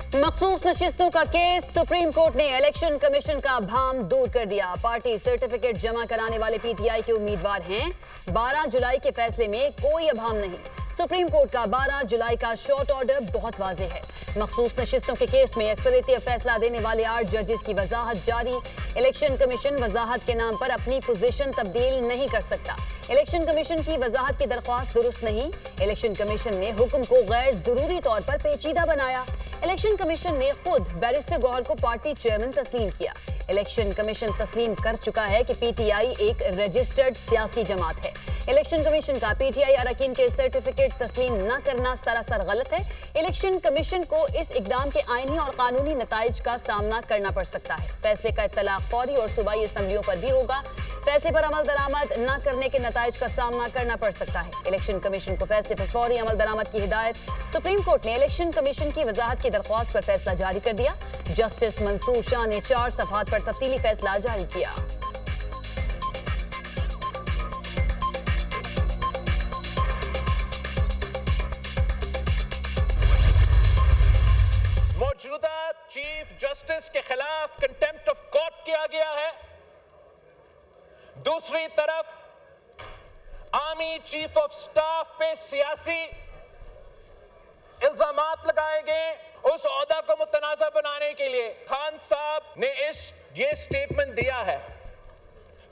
मखसूस नशिस्तों का case, supreme court ने इलेक्शन कमीशन का भाम दूर कर दिया। पार्टी सर्टिफिकेट जमा कराने वाले पीटीआई के उम्मीदवार हैं। 12 जुलाई के फैसले में कोई अभाम नहीं। सुप्रीम कोर्ट का 12 जुलाई का शॉर्ट ऑर्डर बहुत वाज़ेह है। मखसूस नशिस्तों के केस में अक्सरियती फैसला देने वाले 8 जजेस की वजाहत जारी। इलेक्शन कमीशन वजाहत के नाम पर अपनी पोजीशन तब्दील नहीं कर सकता। इलेक्शन कमीशन की वजाहत की दरख्वास्त दुरुस्त नहीं। इलेक्शन कमीशन ने हुक्म को गैर जरूरी तौर पर पेचीदा बनाया। इलेक्शन कमीशन ने खुद बैरिस्टर गौहर को पार्टी चेयरमैन तस्लीम किया। इलेक्शन कमीशन तस्लीम कर चुका है कि पीटीआई एक रजिस्टर्ड सियासी जमात है। इलेक्शन कमीशन का पीटीआई अरकान के सर्टिफिकेट तस्लीम न करना सरासर गलत है। इलेक्शन कमीशन को इस इकदाम के आईनी और कानूनी नताइज का सामना करना पड़ सकता है। फैसले का इत्तला फौरी और सूबाई असम्बलियों पर भी होगा। फैसले पर अमल दरामद न करने के नताइज का सामना करना पड़ सकता है। इलेक्शन कमीशन को फैसले पर फौरी अमल दरामद की हिदायत। सुप्रीम कोर्ट ने इलेक्शन कमीशन की वजाहत की दरख्वास्त पर फैसला जारी कर दिया। जस्टिस मंसूर शाह ने 4 सफहात पर तफसीली फैसला जारी किया। मौजूदा चीफ जस्टिस के खिलाफ कंटेम्प्ट ऑफ कोर्ट किया गया है। दूसरी तरफ आर्मी चीफ ऑफ स्टाफ पे सियासी इल्जामात लगाए गए। उस ओहदा को मुतनाज़ा बनाने के लिए खान साहब ने ये स्टेटमेंट दिया है,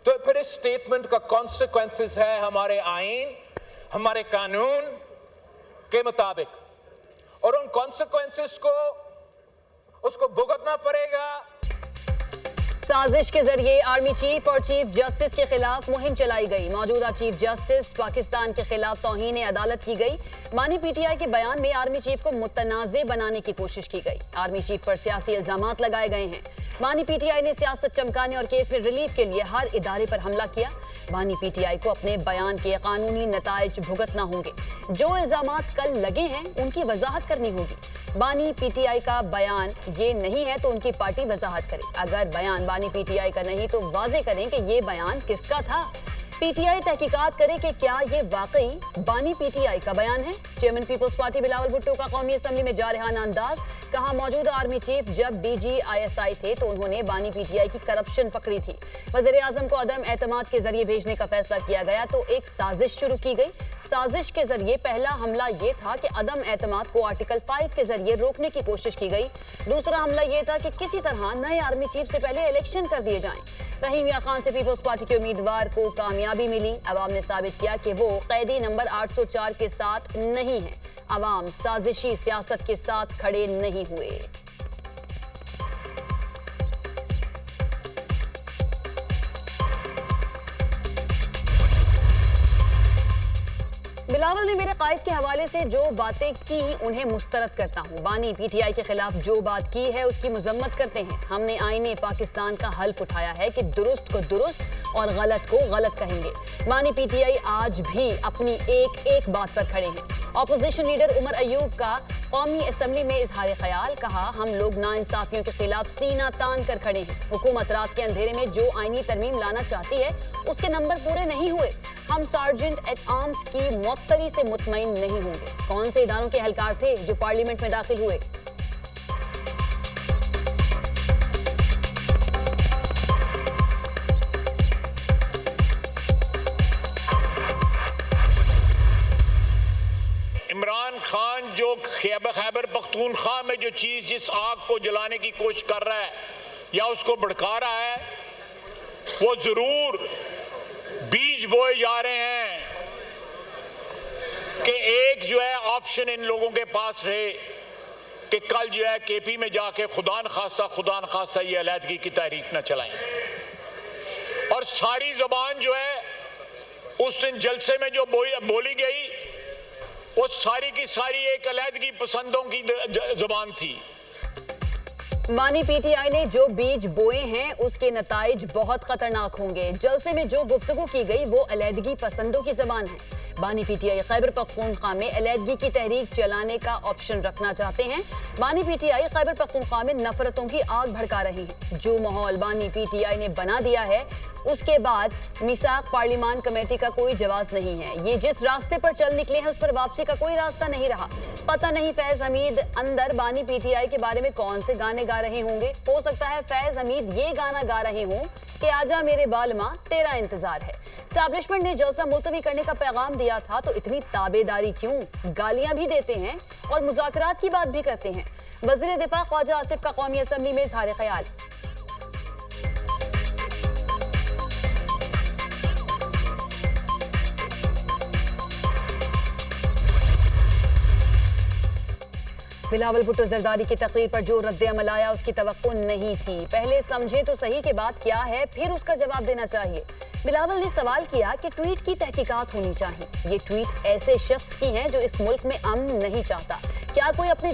तो फिर इस स्टेटमेंट का कॉन्सिक्वेंसेस है हमारे आईन, हमारे कानून के मुताबिक, और उन कॉन्सिक्वेंसेस को उसको भुगतना पड़ेगा। साजिश के जरिए आर्मी चीफ और चीफ जस्टिस के खिलाफ मुहिम चलाई गई। मौजूदा चीफ जस्टिस पाकिस्तान के खिलाफ तौहीन अदालत की गई। मानी पीटीआई के बयान में आर्मी चीफ को मुतनाज़े बनाने की कोशिश की गई। आर्मी चीफ पर सियासी इल्जामात लगाए गए हैं। मानी पीटीआई ने सियासत चमकाने और केस में रिलीफ के लिए हर इदारे पर हमला किया। मानी पीटीआई को अपने बयान के कानूनी नताइज भुगतना होंगे। जो इल्जामात कल लगे हैं उनकी वजाहत करनी होगी। बानी पीटीआई का बयान ये नहीं है तो उनकी पार्टी वजाहत करे। अगर बयान बानी पीटीआई का नहीं तो वाजे करें कि ये बयान किसका था। पीटीआई तहकीकात करे कि क्या ये वाकई बानी पीटीआई का बयान है। चेयरमैन पीपल्स पार्टी बिलावल भुट्टो का कौमी असम्बली में जारहाना अंदाज। कहा, मौजूदा आर्मी चीफ जब DGISI थे तो उन्होंने बानी पीटीआई की करप्शन पकड़ी थी। वज़ीर आज़म को अदम एतमाद के जरिए भेजने का फैसला किया गया तो एक साजिश शुरू की गई। साजिश के जरिए पहला हमला ये था कि अदम एतमाद को आर्टिकल 5 के जरिए रोकने की कोशिश की गई। दूसरा हमला ये था कि किसी तरह नए आर्मी चीफ से पहले इलेक्शन कर दिए जाएं। रहीम या खान से पीपल्स पार्टी के उम्मीदवार को कामयाबी मिली। अवाम ने साबित किया कि वो कैदी नंबर 804 के साथ नहीं है। अवाम साजिशी सियासत के साथ खड़े नहीं हुए। बिलावल ने मेरे कायद के हवाले से जो बातें की उन्हें मुस्तरद करता हूँ। बानी पीटीआई के खिलाफ जो बात की है उसकी मजम्मत करते हैं। हमने आईने पाकिस्तान का हल्फ उठाया है कि दुरुस्त को दुरुस्त और गलत को गलत कहेंगे। बानी पीटीआई आज भी अपनी एक एक बात पर खड़े हैं। ऑपोजिशन लीडर उमर अयूब का कौमी असम्बली में इजहार ख्याल। कहा, हम लोग नाइंसाफियों के खिलाफ सीना तान कर खड़े हैं। हुकूमत रात के अंधेरे में जो आईनी तरमीम लाना चाहती है उसके नंबर पूरे नहीं हुए। हम सार्जेंट एट आर्म्स की मुअत्तली से मुतमईन नहीं होंगे। कौन से इदारों के एहलकार थे जो पार्लियामेंट में दाखिल हुए? इमरान खान जो खैबर पख्तूनख्वा में जो चीज जिस आग को जलाने की कोशिश कर रहा है या उसको भड़का रहा है, वो जरूर बीज बोए जा रहे हैं कि एक जो है ऑप्शन इन लोगों के पास रहे कि कल जो है केपी में जाके खुदा न खासा ये अलहदगी की तहरीक न चलाएं। और सारी जबान जो है उस दिन जलसे में जो बोली गई वो सारी की सारी एक अलहदगी पसंदों की जबान थी। बानी पीटीआई ने जो बीज बोए हैं उसके नताइज बहुत खतरनाक होंगे। जलसे में जो गुफ्तगू की गई वो अलहदगी पसंदों की जबान है। बानी पीटीआई खैबर पख्तूनख्वा में अलहदगी की तहरीक चलाने का ऑप्शन रखना चाहते हैं। बानी पीटीआई खैबर पख्तूनख्वा में नफरतों की आग भड़का रही है। जो माहौल बानी पीटीआई ने बना दिया है उसके बाद मिसाक पार्लिमान कमेटी का कोई जवाब नहीं है। ये जिस रास्ते पर चल निकले हैं उस पर वापसी का कोई रास्ता नहीं रहा। पता नहीं फैज हमीद अंदर बानी पीटीआई के बारे में कौन से गाने गा रहे होंगे। हो सकता है फैज हमीद ये गाना गा रहे हों कि आजा मेरे बालमा तेरा इंतजार है। एस्टैब्लिशमेंट ने जलसा मुलतवी करने का पैगाम दिया था तो इतनी ताबेदारी क्यों? गालियां भी देते हैं और मुज़ाकरात की बात भी करते हैं। वज़ीर दिफा ख्वाजा आसिफ का कौमी असम्बली में इज़हार ख्याल। बिलावल भुट्टो जरदारी की तकरीर पर जो रद्द अमल आया उसकी तवक्को नहीं थी। पहले समझे तो सही कि बात क्या है, फिर उसका जवाब देना चाहिए। बिलावल ने सवाल किया कि ट्वीट की तहकीकात होनी चाहिए। ये ट्वीट ऐसे शख्स की हैं जो इस मुल्क में अमन नहीं चाहता। क्या कोई अपने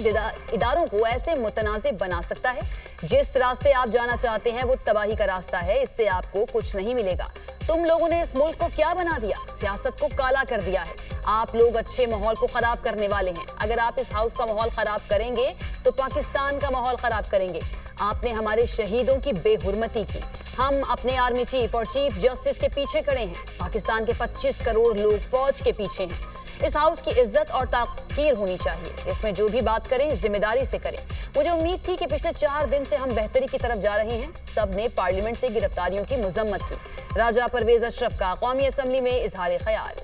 इदारों को ऐसे मुतनाज़िब बना सकता है? जिस रास्ते आप जाना चाहते हैं वो तबाही का रास्ता है। इससे आपको कुछ नहीं मिलेगा। तुम लोगों ने इस मुल्क को क्या बना दिया? सियासत को काला कर दिया है। आप लोग अच्छे माहौल को खराब करने वाले हैं। अगर आप इस हाउस का माहौल खराब करेंगे तो पाकिस्तान का माहौल खराब करेंगे। आपने हमारे शहीदों की बेहुरमती की। हम अपने आर्मी चीफ और चीफ जस्टिस के पीछे खड़े हैं। पाकिस्तान के 25 करोड़ लोग फौज के पीछे हैं। इस हाउस की इज्जत और ताकीर होनी चाहिए। इसमें जो भी बात करें जिम्मेदारी से करें। मुझे उम्मीद थी कि पिछले 4 दिन से हम बेहतरी की तरफ जा रहे हैं। सब ने पार्लियामेंट से गिरफ्तारियों की मजम्मत की। राजा परवेज अशरफ का कौमी असम्बली में इजहार ख्याल।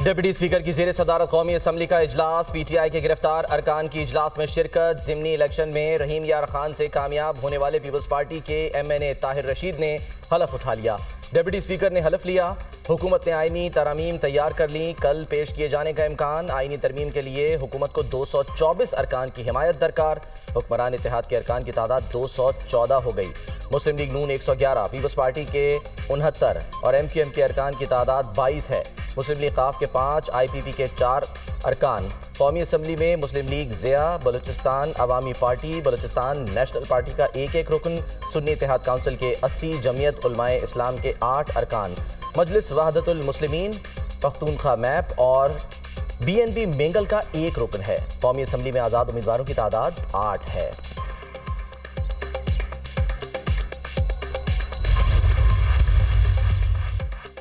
डिप्टी स्पीकर की जेर सदारत कौमी असम्बली का इजलास। पीटीआई के गिरफ्तार अरकान की इजलास में शिरकत। ज़िमनी इलेक्शन में रहीम यार खान से कामयाब होने वाले पीपल्स पार्टी के MNA ताहिर रशीद ने हलफ उठा लिया। डिप्टी स्पीकर ने हलफ लिया। हुकूमत ने आईनी तरमीम तैयार कर ली। कल पेश किए जाने का इम्कान। आईनी तरमीम के लिए हुकूमत को 224 अरकान की हिमायत दरकार। हुक्मरान इत्तेहाद के अरकान की तादाद 214 हो गई। मुस्लिम लीग नून 111, पीपल्स पार्टी के 69 और MQM के अरकान की तादाद 22 है। मुस्लिम लीग काफ के 5, IPP के 4 अरकान। कौमी असम्बली में मुस्लिम लीग ज़िया, बलूचिस्तान अवामी पार्टी, बलूचिस्तान नेशनल पार्टी का 1-1 रुकन, सुन्नी इत्तेहाद काउंसिल के 80, जमीयत उलमाए इस्लाम के 8 अरकान, मजलिस वहदतुल मुस्लिमीन, पख्तूनख्वा मैप और BNP मेंगल का 1 रुकन है। कौमी असम्बली में आज़ाद उम्मीदवारों की तादाद 8 है।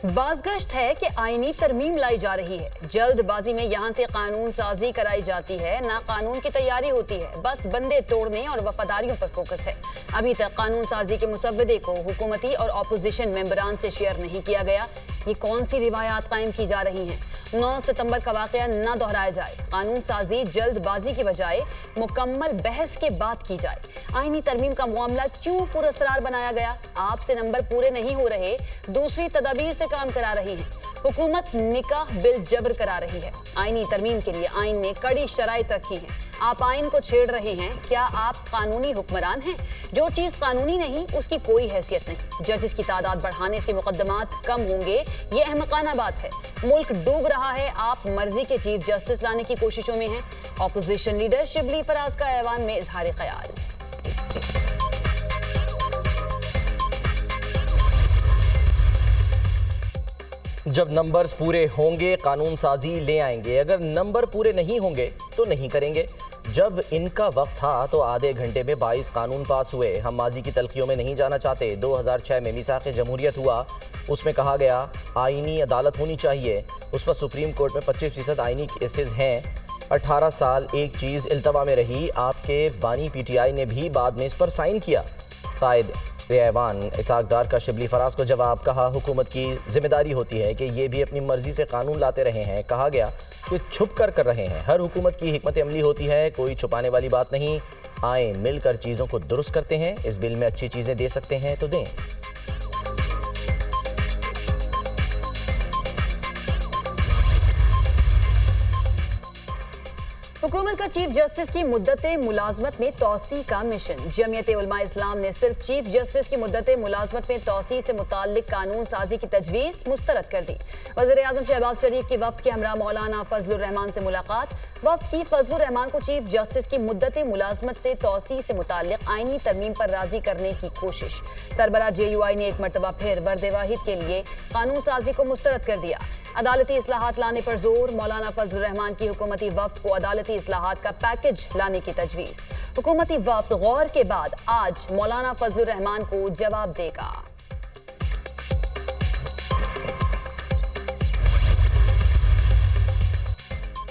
बाज़गश्त है कि आईनी तरमीम लाई जा रही है। जल्दबाजी में यहाँ से कानून साजी कराई जाती है, ना कानून की तैयारी होती है। बस बंदे तोड़ने और वफादारियों पर फोकस है। अभी तक कानून साजी के मुसव्वदे को हुकूमती और अपोजिशन मेंबरान से शेयर नहीं किया गया। ये कौन सी रिवायात कायम की जा रही हैं? 9 सितंबर का वाकया ना दोहराया जाए। कानून साजी जल्दबाजी की बजाय मुकम्मल बहस के बाद की जाए। आईनी तरमीम का मामला क्यों पुरअसरार बनाया गया? आपसे नंबर पूरे नहीं हो रहे, दूसरी तदाबीर से काम करा रही है। हुकूमत निकाह बिल जबर करा रही है। आईनी तरमीम के लिए आईन ने कड़ी शराइत रखी है। आप आईन को छेड़ रहे हैं। क्या आप कानूनी हुक्मरान हैं? जो चीज कानूनी नहीं उसकी कोई हैसियत नहीं। जजेस की तादाद बढ़ाने से मुकदमात कम होंगे, ये अहमकाना बात है। मुल्क डूब रहा है, आप मर्जी के चीफ जस्टिस लाने की कोशिशों में हैं। ऑपोजिशन लीडर शिबली फराज का ऐवान में इजहार ख्याल। जब नंबर्स पूरे होंगे कानून साजी ले आएंगे। अगर नंबर पूरे नहीं होंगे तो नहीं करेंगे। जब इनका वक्त था तो आधे घंटे में 22 कानून पास हुए। हम माजी की तलखियों में नहीं जाना चाहते। 2006 में मीसाक़ जमहूरियत हुआ, उसमें कहा गया आईनी अदालत होनी चाहिए। उस वक्त सुप्रीम कोर्ट में 25% आईनी केसेस हैं। 18 साल एक चीज़ इल्तवा में रही। आपके बानी PTI ने भी बाद में इस पर साइन किया। कायद ऐवान इसाक डार का शिबली फराज को जवाब। कहा हुकूमत की जिम्मेदारी होती है कि ये भी अपनी मर्जी से कानून लाते रहे हैं। कहा गया कि छुप कर रहे हैं। हर हुकूमत की हिकमत अमली होती है, कोई छुपाने वाली बात नहीं। आए मिलकर चीज़ों को दुरुस्त करते हैं। इस बिल में अच्छी चीज़ें दे सकते हैं तो दें। हुकूमत का चीफ जस्टिस की मुद्दते मुलाजमत में तौसी का मिशन। जमीयत उलमा इस्लाम ने सिर्फ चीफ जस्टिस की मुद्दते मुलाजमत में तौसी से मुताल्लिक कानून साजी की तजवीज़ मुस्तरद कर दी। वज़ीर आज़म शहबाज शरीफ की वफ्द के हमरा मौलाना फजलुर रहमान से मुलाकात। वफ्द की फजलुर रहमान को चीफ जस्टिस की मुद्दते मुलाजमत से तौसी से मुताल्लिक आईनी तरमीम पर राजी करने की कोशिश। सरबराह JUI ने एक मरतबा फिर वर्द वाहिद के लिए कानून साजी को मुस्तरद कर दिया। अदालती इस्लाहात लाने पर जोर। मौलाना फजलुर रहमान की हुकूमती वफ्द को अदालती इस्लाहात का पैकेज लाने की तजवीज़। हुकूमती वफ्द गौर के बाद आज मौलाना फजलुर रहमान को जवाब देगा।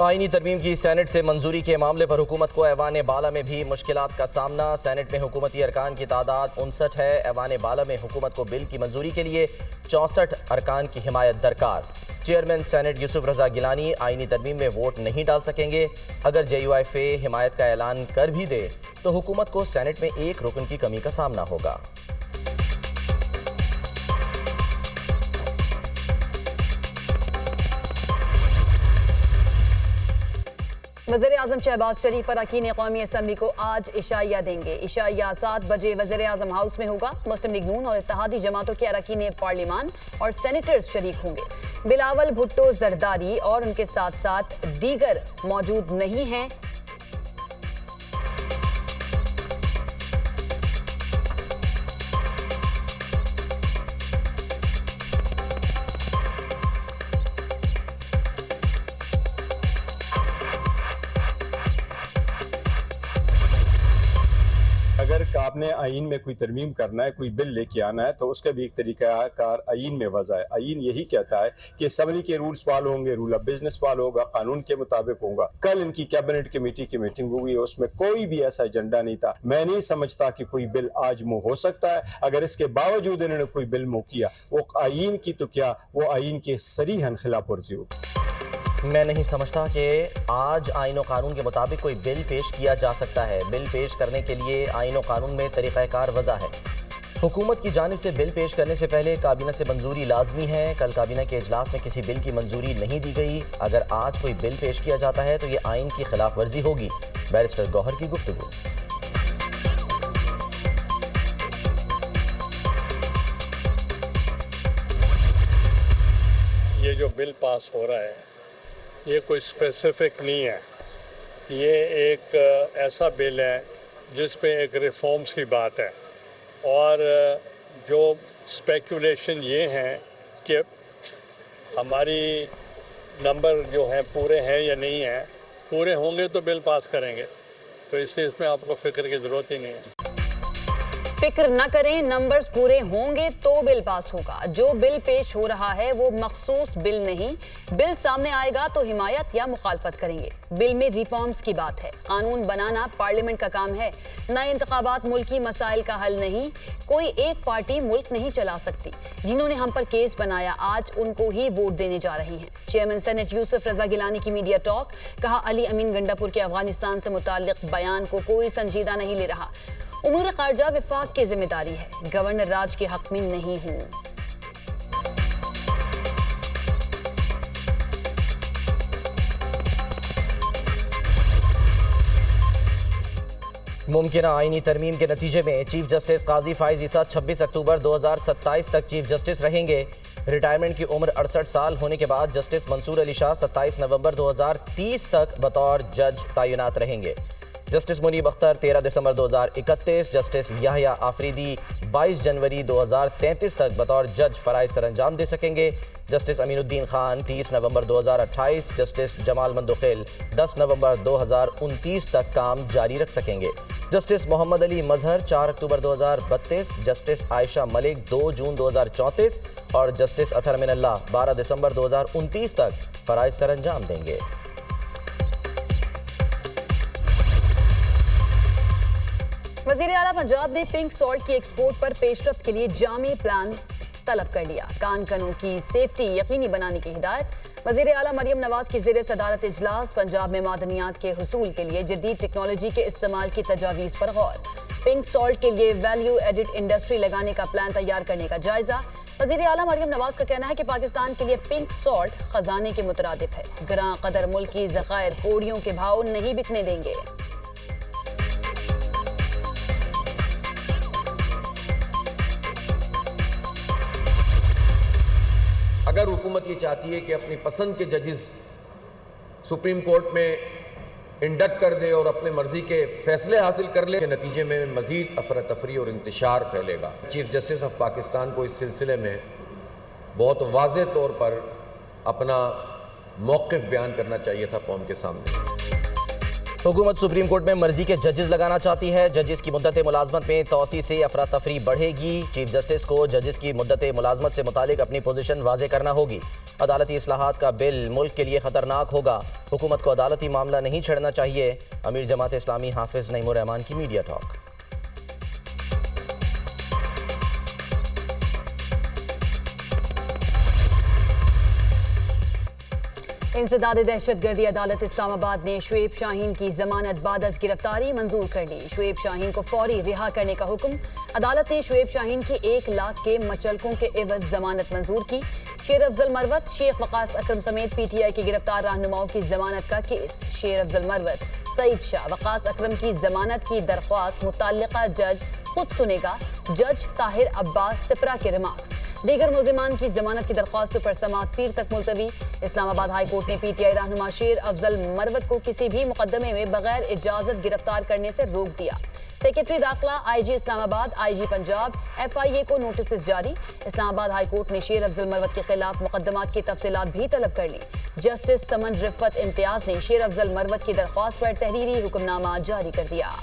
आईनी तरमीम की सेनेट से मंजूरी के मामले पर हुकूमत को ऐवान बाला में भी मुश्किलात का सामना। सेनेट में हुकूमती अरकान की तादाद 59 है। ऐवान बाला में हुकूमत को बिल की मंजूरी के लिए 64 अरकान की हिमायत दरकार। चेयरमैन सेनेट यूसुफ रजा गिलानी आईनी तरमीम में वोट नहीं डाल सकेंगे। अगर JUI हिमायत का ऐलान कर भी दे तो हुकूमत को सेनेट में एक रुकन की कमी का सामना होगा। वज़ीर आज़म शहबाज शरीफ अरकान कौमी असम्बली को आज इशाइया देंगे। इशाइया 7 बजे वज़ीर आज़म हाउस में होगा। मुस्लिम लीग नून और इत्तेहादी जमातों के अरकान पार्लिमान और सेनेटर्स शरीक होंगे। बिलावल भुट्टो जरदारी और उनके साथ साथ दीगर मौजूद नहीं हैं। अगर आपने आइन में कोई तरमीम करना है, कोई बिल लेके आना है, तो उसका भी एक तरीकाकार आइन में वज़ा है। आइन यही कहता है कि असम्बली के रूल्स फॉलो होंगे, रूल ऑफ बिजनेस फॉलो होगा, कानून के मुताबिक होगा। कल इनकी कैबिनेट कमेटी की मीटिंग हुई है, उसमें कोई भी ऐसा एजेंडा नहीं था। मैं नहीं समझता कि कोई बिल आज मुँह हो सकता है। अगर इसके बावजूद इन्होंने कोई बिल मुँह किया, वो आइन की तो क्या, वो आइन के सरीहन खिलाफ वर्जी होगी। मैं नहीं समझता कि आज आईन और कानून के मुताबिक कोई बिल पेश किया जा सकता है। बिल पेश करने के लिए आईन और कानून में तरीक़ाकार वज़ा है। हुकूमत की जानिब से बिल पेश करने से पहले काबीना से मंजूरी लाजमी है। कल काबीना के इजलास में किसी बिल की मंजूरी नहीं दी गई। अगर आज कोई बिल पेश किया जाता है तो ये आइन की खिलाफ वर्जी होगी। बैरिस्टर गौहर की गुफ्तगू। ये जो बिल पास हो रहा है ये कोई स्पेसिफिक नहीं है। ये एक ऐसा बिल है जिस पे एक रिफॉर्म्स की बात है और जो स्पेकुलेशन ये हैं कि हमारी नंबर जो हैं पूरे हैं या नहीं हैं। पूरे होंगे तो बिल पास करेंगे, तो इसलिए इसमें आपको फिक्र की ज़रूरत ही नहीं है। फिक्र न करें, नंबर्स पूरे होंगे तो बिल पास होगा। जो बिल पेश हो रहा है वो मखसूस बिल नहीं। बिल सामने आएगा तो हिमायत या मुखालफत करेंगे। बिल में रिफॉर्म्स की बात है। कानून बनाना पार्लियामेंट का काम है। नए इंतखाबात मुल्की मसाइल का हल नहीं। कोई एक पार्टी मुल्क नहीं चला सकती। जिन्होंने हम पर केस बनाया आज उनको ही वोट देने जा रही हैं। चेयरमैन सेनेट यूसुफ रजा गिलानी की मीडिया टॉक। कहा, अली अमीन गंडापुर के अफगानिस्तान से मुताल्लिक बयान को कोई संजीदा नहीं ले रहा। उमूर खारजा विफाक की जिम्मेदारी है। गवर्नर राज के हक में नहीं हूं। मुमकिना आईनी तरमीम के नतीजे में चीफ जस्टिस काजी फाइज ईसा 26 अक्टूबर 2027 तक चीफ जस्टिस रहेंगे। रिटायरमेंट की उम्र 68 साल होने के बाद जस्टिस मंसूर अली शाह 27 नवंबर 2030 तक बतौर जज तैनात रहेंगे। जस्टिस मुनीब अख्तर 13 दिसंबर 2031, जस्टिस याहया आफरीदी 22 जनवरी 2033 तक बतौर जज फराइज सरअंजाम दे सकेंगे। जस्टिस अमीनुद्दीन खान 30 नवंबर 2028, जस्टिस जमाल मंदोखेल 10 नवंबर 2029 तक काम जारी रख सकेंगे। जस्टिस मोहम्मद अली मजहर 4 अक्टूबर 2032, जस्टिस आयशा मलिक 2 जून 2034 और जस्टिस अतर मिनल्लाह 12 दिसंबर 2029 तक फराइज सरअंजाम देंगे। वज़ीर आला पंजाब ने पिंक सॉल्ट की एक्सपोर्ट पर पेशरफ्त के लिए जामी प्लान तलब कर लिया। कान कनों की सेफ्टी यकीनी बनाने की हिदायत। वज़ीर आला मरियम नवाज की ज़ेर सदारत इजलास। पंजाब में मादनियात के हुसूल के लिए जदीद टेक्नोलॉजी के इस्तेमाल की तजावीज़ पर गौर। पिंक सॉल्ट के लिए वैल्यू एडिड इंडस्ट्री लगाने का प्लान तैयार करने का जायजा। वज़ीर आला मरियम नवाज का कहना है कि पाकिस्तान के लिए पिंक सॉल्ट खजाने के मुतरादिफ है। ग्रां कदर मुल्क की ज़खायर कोड़ियों के भाव नहीं बिकने देंगे। अगर हुकूमत ये चाहती है कि अपनी पसंद के जजेस सुप्रीम कोर्ट में इंडक्ट कर दे और अपने मर्जी के फैसले हासिल कर ले, के नतीजे में मजीद अफरा तफरी और इंतशार फैलेगा। चीफ जस्टिस ऑफ पाकिस्तान को इस सिलसिले में बहुत वाज़ेह तौर पर अपना मौक़िफ़ बयान करना चाहिए था कौम के सामने। हुकूमत सुप्रीम कोर्ट में मर्जी के जजेस लगाना चाहती है। जजेस की मुद्दत मुलाजमत में तोसी से अफरा तफरी बढ़ेगी। चीफ जस्टिस को जजेस की मुद्दत मुलाजमत से मुतालिक अपनी पोजीशन वाज़े करना होगी। अदालती इस्लाहात का बिल मुल्क के लिए ख़तरनाक होगा। हुकूमत को अदालती मामला नहीं छेड़ना चाहिए। अमीर जमात इस्लामी हाफिज नईमुर रहमान की मीडिया टॉक। इंसदाद दहशतगर्दी अदालत इस्लामाबाद ने शुएब शाहीन की जमानत बादस गिरफ्तारी मंजूर कर ली। शुएब शाहीन को फौरी रिहा करने का हुक्म। अदालत ने शुएब शाहीन की 1 लाख के मचलकों के एवज जमानत मंजूर की। शेर अफजल मरवत, शेख वकास अकरम समेत पीटीआई के गिरफ्तार रहनुमाओं की जमानत का केस। शेर अफजल मरवत, सईद शाह, वकास अकरम की जमानत की दरख्वास्त मुतल्लिका जज खुद सुनेगा। जज ताहिर अब्बास सिपरा के रिमार्क्स। दीगर मुल्जिमान की जमानत की दरख्वास्तों पर समाअत पीर तक मुलतवी। इस्लामाबाद हाई कोर्ट ने पीटीआई रहनुमा शेर अफजल मरवत को किसी भी मुकदमे में बगैर इजाजत गिरफ्तार करने से रोक दिया। सेक्रेटरी दाखिला, IG Islamabad, IG Punjab, FIA को नोटिस जारी। इस्लामाबाद हाई कोर्ट ने शेर अफजल मरवत के खिलाफ मुकदमात की तफसीलात भी तलब कर ली। जस्टिस समन रिफत इम्तियाज ने शेर अफजल मरवत की दरख्वास्त पर तहरीरी हुक्मनामा जारी कर दिया।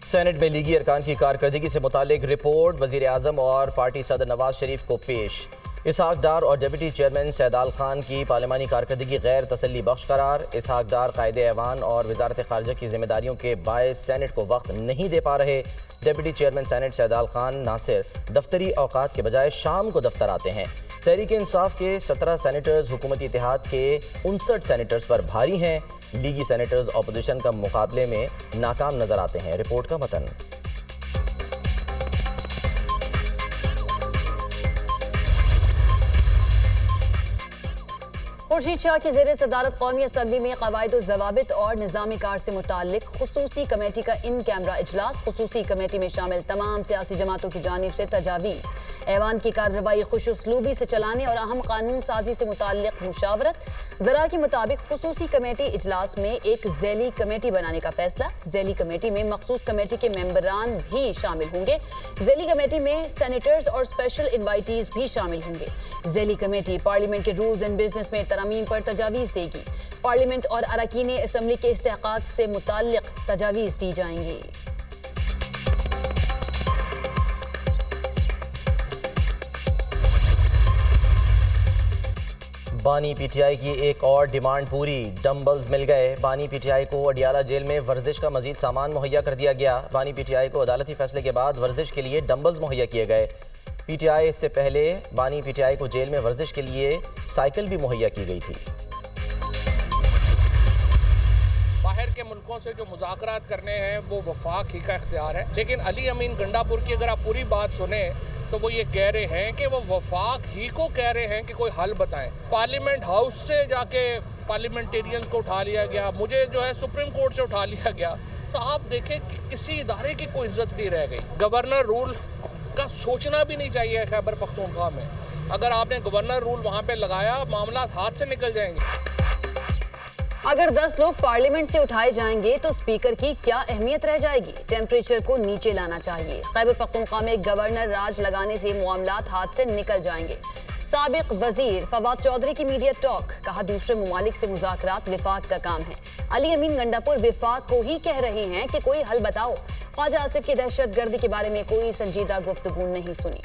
सेनेट में लीगी अरकान की कारकर्दगी से मुतालिक रिपोर्ट वज़ीर आज़म और पार्टी सदर नवाज शरीफ को पेश। इसहाक डार और डिप्टी चेयरमैन सैदाल खान की पार्लिमानी कारकर्दगी गैर तसल्ली बख्श करार। इसहाक डार कायदे ऐवान और वजारत खारजा की जिम्मेदारियों के बायस सेनेट को वक्त नहीं दे पा रहे। Deputy chairman senate Saidal Khan Nasir दफ्तरी औकात के बजाय शाम को दफ्तर आते हैं। तहरीक इंसाफ के 17 सेनेटर्स हुकूमती इत्तेहाद के 59 सेनेटर्स पर भारी हैं। लीगी सेनेटर्स अपोजिशन का मुकाबले में नाकाम नजर आते हैं। रिपोर्ट का मतन। खुर्शीद शाह की ज़ेरे सदारत कौमी असम्बली में क़वाइद व ज़वाबित और निज़ामी कार से मुताल्लिक खुसूसी कमेटी का इन कैमरा इजलास। खुसूसी कमेटी में शामिल तमाम सियासी जमातों की जानिब से तजावीज़, ऐवान की कार्रवाई खुश उसलूबी से चलाने और अहम कानून साजी से मुताल्लिक मुशावरत। ज़रा के मुताबिक खुसूसी कमेटी इजलास में एक ज़ैली कमेटी बनाने का फैसला। ज़ैली कमेटी में मखसूस कमेटी के मेंबरान भी शामिल होंगे। ज़ैली कमेटी में सेनेटर्स और स्पेशल इन्वाइटीज भी शामिल होंगे। ज़ैली कमेटी पार्लियामेंट के रूल्स एंड बिजनेस में तरमीम पर तजावीज़ देगी। पार्लियामेंट और अरकान असम्बली के इस्तेहकाक से मुताल्लिक तजावीज़ दी जाएंगी। बानी पीटीआई की एक और डिमांड पूरी, डंबल्स मिल गए। बानी पीटीआई को अडियाला जेल में वर्जिश का मजीद सामान मुहैया कर दिया गया। बानी पीटीआई को अदालती फैसले के बाद वर्जिश के लिए डंबल्स मुहैया किए गए। पीटीआई इससे पहले बानी पीटीआई को जेल में वर्जिश के लिए साइकिल भी मुहैया की गई थी। बाहर के मुल्कों से जो मुज़ाकरात करने हैं वो वफाक ही का इख्तियार है, लेकिन अली अमीन गंडापुर की अगर आप पूरी बात सुने तो वो ये कह रहे हैं कि वो वफाक ही को कह रहे हैं कि कोई हल बताएं। पार्लियामेंट हाउस से जाके पार्लियामेंटेरियंस को उठा लिया गया, मुझे जो है सुप्रीम कोर्ट से उठा लिया गया। तो आप देखें कि किसी इदारे की कोई इज्जत नहीं रह गई। गवर्नर रूल का सोचना भी नहीं चाहिए खैबर पख्तूनख्वा में। अगर आपने गवर्नर रूल वहाँ पे लगाया, मामला हाथ से निकल जाएंगे। अगर 10 लोग पार्लियामेंट से उठाए जाएंगे तो स्पीकर की क्या अहमियत रह जाएगी। टेम्परेचर को नीचे लाना चाहिए। खैबर पख्तूनख्वा में गवर्नर राज लगाने से मामलात हाथ से निकल जाएंगे। साबिक वजीर फवाद चौधरी की मीडिया टॉक, कहा दूसरे मुमालिक से मुज़ाकरात विफाक का काम है। अली अमीन गंडापुर विफाक को ही कह रहे हैं कि कोई हल बताओ। ख्वाजा आसिफ की दहशत गर्दी के बारे में कोई संजीदा गुफ्तगू नहीं सुनी।